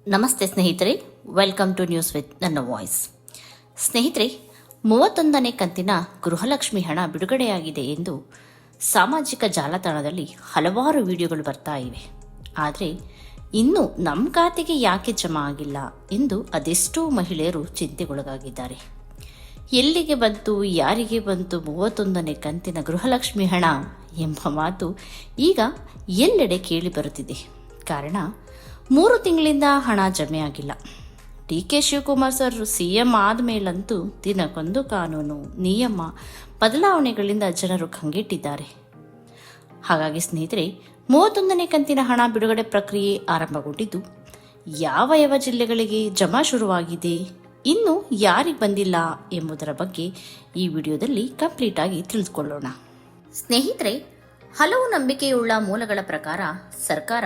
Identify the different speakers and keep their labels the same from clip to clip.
Speaker 1: ನಮಸ್ತೆ ಸ್ನೇಹಿತರೆ, welcome two news with ನನ್ನ ವಾಯ್ಸ್. ಸ್ನೇಹಿತರೆ, 31ನೇ ಕಂತಿನ ಗೃಹಲಕ್ಷ್ಮಿ ಹಣ ಬಿಡುಗಡೆಯಾಗಿದೆ ಎಂದು ಸಾಮಾಜಿಕ ಜಾಲತಾಣದಲ್ಲಿ ಹಲವಾರು ವಿಡಿಯೋಗಳು ಬರ್ತಾ ಇವೆ. ಆದರೆ ಇನ್ನೂ ನಮ್ಮ ಖಾತೆಗೆ ಯಾಕೆ ಜಮಾ ಆಗಿಲ್ಲ ಎಂದು ಅದೆಷ್ಟೋ ಮಹಿಳೆಯರು ಚಿಂತೆಗೊಳಗಾಗಿದ್ದಾರೆ. ಎಲ್ಲಿಗೆ ಬಂತು, ಯಾರಿಗೆ ಬಂತು 31ನೇ ಕಂತಿನ ಗೃಹಲಕ್ಷ್ಮಿ ಹಣ ಎಂಬ ಮಾತು ಈಗ ಎಲ್ಲೆಡೆ ಕೇಳಿ ಬರುತ್ತಿದೆ. ಕಾರಣ 3 ತಿಂಗಳಿಂದ ಹಣ ಜಮೆ ಆಗಿಲ್ಲ. ಡಿ.ಕೆ. ಶಿವಕುಮಾರ್ ಸರ್ ಸಿಎಂ ಆದಮೇಲಂತೂ ದಿನಕ್ಕೊಂದು ಕಾನೂನು ನಿಯಮ ಬದಲಾವಣೆಗಳಿಂದ ಜನರು ಕಂಗೆಟ್ಟಿದ್ದಾರೆ. ಹಾಗಾಗಿ ಸ್ನೇಹಿತರೆ, 31ನೇ ಕಂತಿನ ಹಣ ಬಿಡುಗಡೆ ಪ್ರಕ್ರಿಯೆ ಆರಂಭಗೊಂಡಿದ್ದು ಯಾವ ಯಾವ ಜಿಲ್ಲೆಗಳಿಗೆ ಜಮಾ ಶುರುವಾಗಿದೆ, ಇನ್ನು ಯಾರಿಗೆ ಬಂದಿಲ್ಲ ಎಂಬುದರ ಬಗ್ಗೆ ಈ ವಿಡಿಯೋದಲ್ಲಿ ಕಂಪ್ಲೀಟ್ ಆಗಿ ತಿಳಿದುಕೊಳ್ಳೋಣ. ಸ್ನೇಹಿತರೆ, ಹಲವು ನಂಬಿಕೆಯುಳ್ಳ ಮೂಲಗಳ ಪ್ರಕಾರ ಸರ್ಕಾರ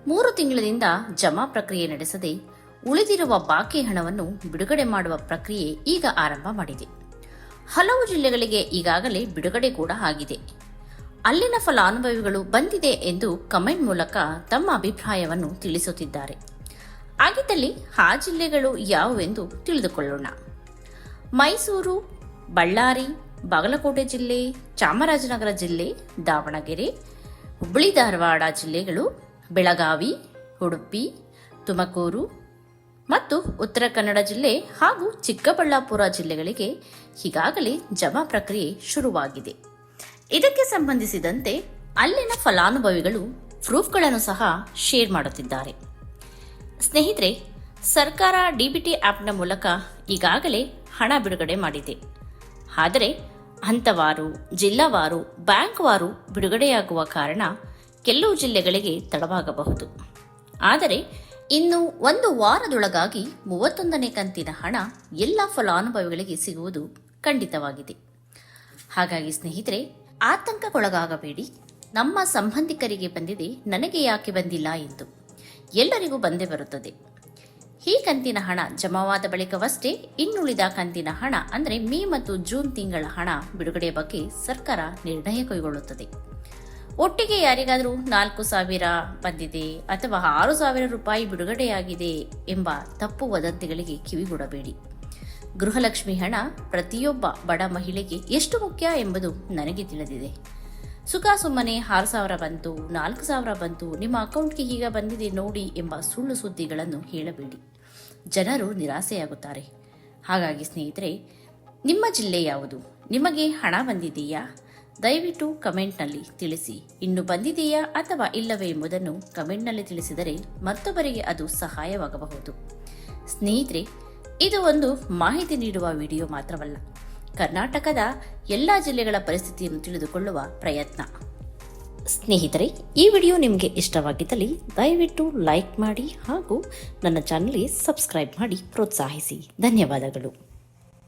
Speaker 1: 3 ತಿಂಗಳಿಂದ ಜಮಾ ಪ್ರಕ್ರಿಯೆ ನಡೆಸದೆ ಉಳಿದಿರುವ ಬಾಕಿ ಹಣವನ್ನು ಬಿಡುಗಡೆ ಮಾಡುವ ಪ್ರಕ್ರಿಯೆ ಈಗ ಆರಂಭ ಮಾಡಿದೆ. ಹಲವು ಜಿಲ್ಲೆಗಳಿಗೆ ಈಗಾಗಲೇ ಬಿಡುಗಡೆ ಕೂಡ ಆಗಿದೆ. ಅಲ್ಲಿನ ಫಲಾನುಭವಿಗಳು ಬಂದಿದೆ ಎಂದು ಕಮೆಂಟ್ ಮೂಲಕ ತಮ್ಮ ಅಭಿಪ್ರಾಯವನ್ನು ತಿಳಿಸುತ್ತಿದ್ದಾರೆ. ಹಾಗಿದ್ದಲ್ಲಿ ಆ ಜಿಲ್ಲೆಗಳು ಯಾವುವೆಂದು ತಿಳಿದುಕೊಳ್ಳೋಣ. ಮೈಸೂರು, ಬಳ್ಳಾರಿ, ಬಾಗಲಕೋಟೆ ಜಿಲ್ಲೆ, ಚಾಮರಾಜನಗರ ಜಿಲ್ಲೆ, ದಾವಣಗೆರೆ, ಹುಬ್ಬಳ್ಳಿ ಧಾರವಾಡ ಜಿಲ್ಲೆಗಳು, ಬೆಳಗಾವಿ, ಉಡುಪಿ, ತುಮಕೂರು ಮತ್ತು ಉತ್ತರ ಕನ್ನಡ ಜಿಲ್ಲೆ ಹಾಗೂ ಚಿಕ್ಕಬಳ್ಳಾಪುರ ಜಿಲ್ಲೆಗಳಿಗೆ ಈಗಾಗಲೇ ಜಮಾ ಪ್ರಕ್ರಿಯೆ ಶುರುವಾಗಿದೆ. ಇದಕ್ಕೆ ಸಂಬಂಧಿಸಿದಂತೆ ಅಲ್ಲಿನ ಫಲಾನುಭವಿಗಳು ಪ್ರೂಫ್ಗಳನ್ನು ಸಹ ಶೇರ್ ಮಾಡುತ್ತಿದ್ದಾರೆ. ಸ್ನೇಹಿತರೆ, ಸರ್ಕಾರ ಡಿಬಿಟಿ ಆ್ಯಪ್ನ ಮೂಲಕ ಈಗಾಗಲೇ ಹಣ ಬಿಡುಗಡೆ ಮಾಡಿದೆ. ಆದರೆ ಹಂತವಾರು, ಜಿಲ್ಲಾವಾರು, ಬ್ಯಾಂಕ್ವಾರು ಬಿಡುಗಡೆಯಾಗುವ ಕಾರಣ ಕೆಲವು ಜಿಲ್ಲೆಗಳಿಗೆ ತಡವಾಗಬಹುದು. ಆದರೆ ಇನ್ನು 1 ವಾರದೊಳಗಾಗಿ 31ನೇ ಕಂತಿನ ಹಣ ಎಲ್ಲ ಫಲಾನುಭವಿಗಳಿಗೆ ಸಿಗುವುದು ಖಂಡಿತವಾಗಿದೆ. ಹಾಗಾಗಿ ಸ್ನೇಹಿತರೆ, ಆತಂಕಕ್ಕೊಳಗಾಗಬೇಡಿ. ನಮ್ಮ ಸಂಬಂಧಿಕರಿಗೆ ಬಂದಿದೆ, ನನಗೆ ಯಾಕೆ ಬಂದಿಲ್ಲ ಎಂದು. ಎಲ್ಲರಿಗೂ ಬಂದೇ ಬರುತ್ತದೆ. ಈ ಕಂತಿನ ಹಣ ಜಮಾವಾದ ಬಳಿಕವಷ್ಟೇ ಇನ್ನುಳಿದ ಕಂತಿನ ಹಣ ಅಂದರೆ ಮೇ ಮತ್ತು ಜೂನ್ ತಿಂಗಳ ಹಣ ಬಿಡುಗಡೆ ಬಗ್ಗೆ ಸರ್ಕಾರ ನಿರ್ಣಯ ಕೈಗೊಳ್ಳುತ್ತದೆ. ಒಟ್ಟಿಗೆ ಯಾರಿಗಾದರೂ 4,000 ಬಂದಿದೆ ಅಥವಾ 6,000 ರೂಪಾಯಿ ಬಿಡುಗಡೆಯಾಗಿದೆ ಎಂಬ ತಪ್ಪು ವದಂತಿಗಳಿಗೆ ಕಿವಿಗೊಡಬೇಡಿ. ಗೃಹಲಕ್ಷ್ಮಿ ಹಣ ಪ್ರತಿಯೊಬ್ಬ ಬಡ ಮಹಿಳೆಗೆ ಎಷ್ಟು ಮುಖ್ಯ ಎಂಬುದು ನನಗೆ ತಿಳಿದಿದೆ. ಸುಮ್ಮನೆ 6,000 ಬಂತು, 4,000 ಬಂತು, ನಿಮ್ಮ ಅಕೌಂಟ್ಗೆ ಈಗ ಬಂದಿದೆ ನೋಡಿ ಎಂಬ ಸುಳ್ಳು ಸುದ್ದಿಗಳನ್ನು ಹೇಳಬೇಡಿ. ಜನರು ನಿರಾಸೆಯಾಗುತ್ತಾರೆ. ಹಾಗಾಗಿ ಸ್ನೇಹಿತರೆ, ನಿಮ್ಮ ಜಿಲ್ಲೆ ಯಾವುದು, ನಿಮಗೆ ಹಣ ಬಂದಿದೆಯಾ, ದಯವಿಟ್ಟು ಕಮೆಂಟ್ನಲ್ಲಿ ತಿಳಿಸಿ. ಇನ್ನು ಬಂದಿದೆಯಾ ಅಥವಾ ಇಲ್ಲವೇ ಎಂಬುದನ್ನು ಕಮೆಂಟ್ನಲ್ಲಿ ತಿಳಿಸಿದರೆ ಮತ್ತೊಬ್ಬರಿಗೆ ಅದು ಸಹಾಯವಾಗಬಹುದು. ಸ್ನೇಹಿತರೆ, ಇದು ಒಂದು ಮಾಹಿತಿ ನೀಡುವ ವಿಡಿಯೋ ಮಾತ್ರವಲ್ಲ, ಕರ್ನಾಟಕದ ಎಲ್ಲ ಜಿಲ್ಲೆಗಳ ಪರಿಸ್ಥಿತಿಯನ್ನು ತಿಳಿದುಕೊಳ್ಳುವ ಪ್ರಯತ್ನ. ಸ್ನೇಹಿತರೆ, ಈ ವಿಡಿಯೋ ನಿಮಗೆ ಇಷ್ಟವಾಗಿದ್ದಲ್ಲಿ ದಯವಿಟ್ಟು ಲೈಕ್ ಮಾಡಿ ಹಾಗೂ ನನ್ನ ಚಾನಲ್ಗೆ ಸಬ್ಸ್ಕ್ರೈಬ್ ಮಾಡಿ ಪ್ರೋತ್ಸಾಹಿಸಿ. ಧನ್ಯವಾದಗಳು.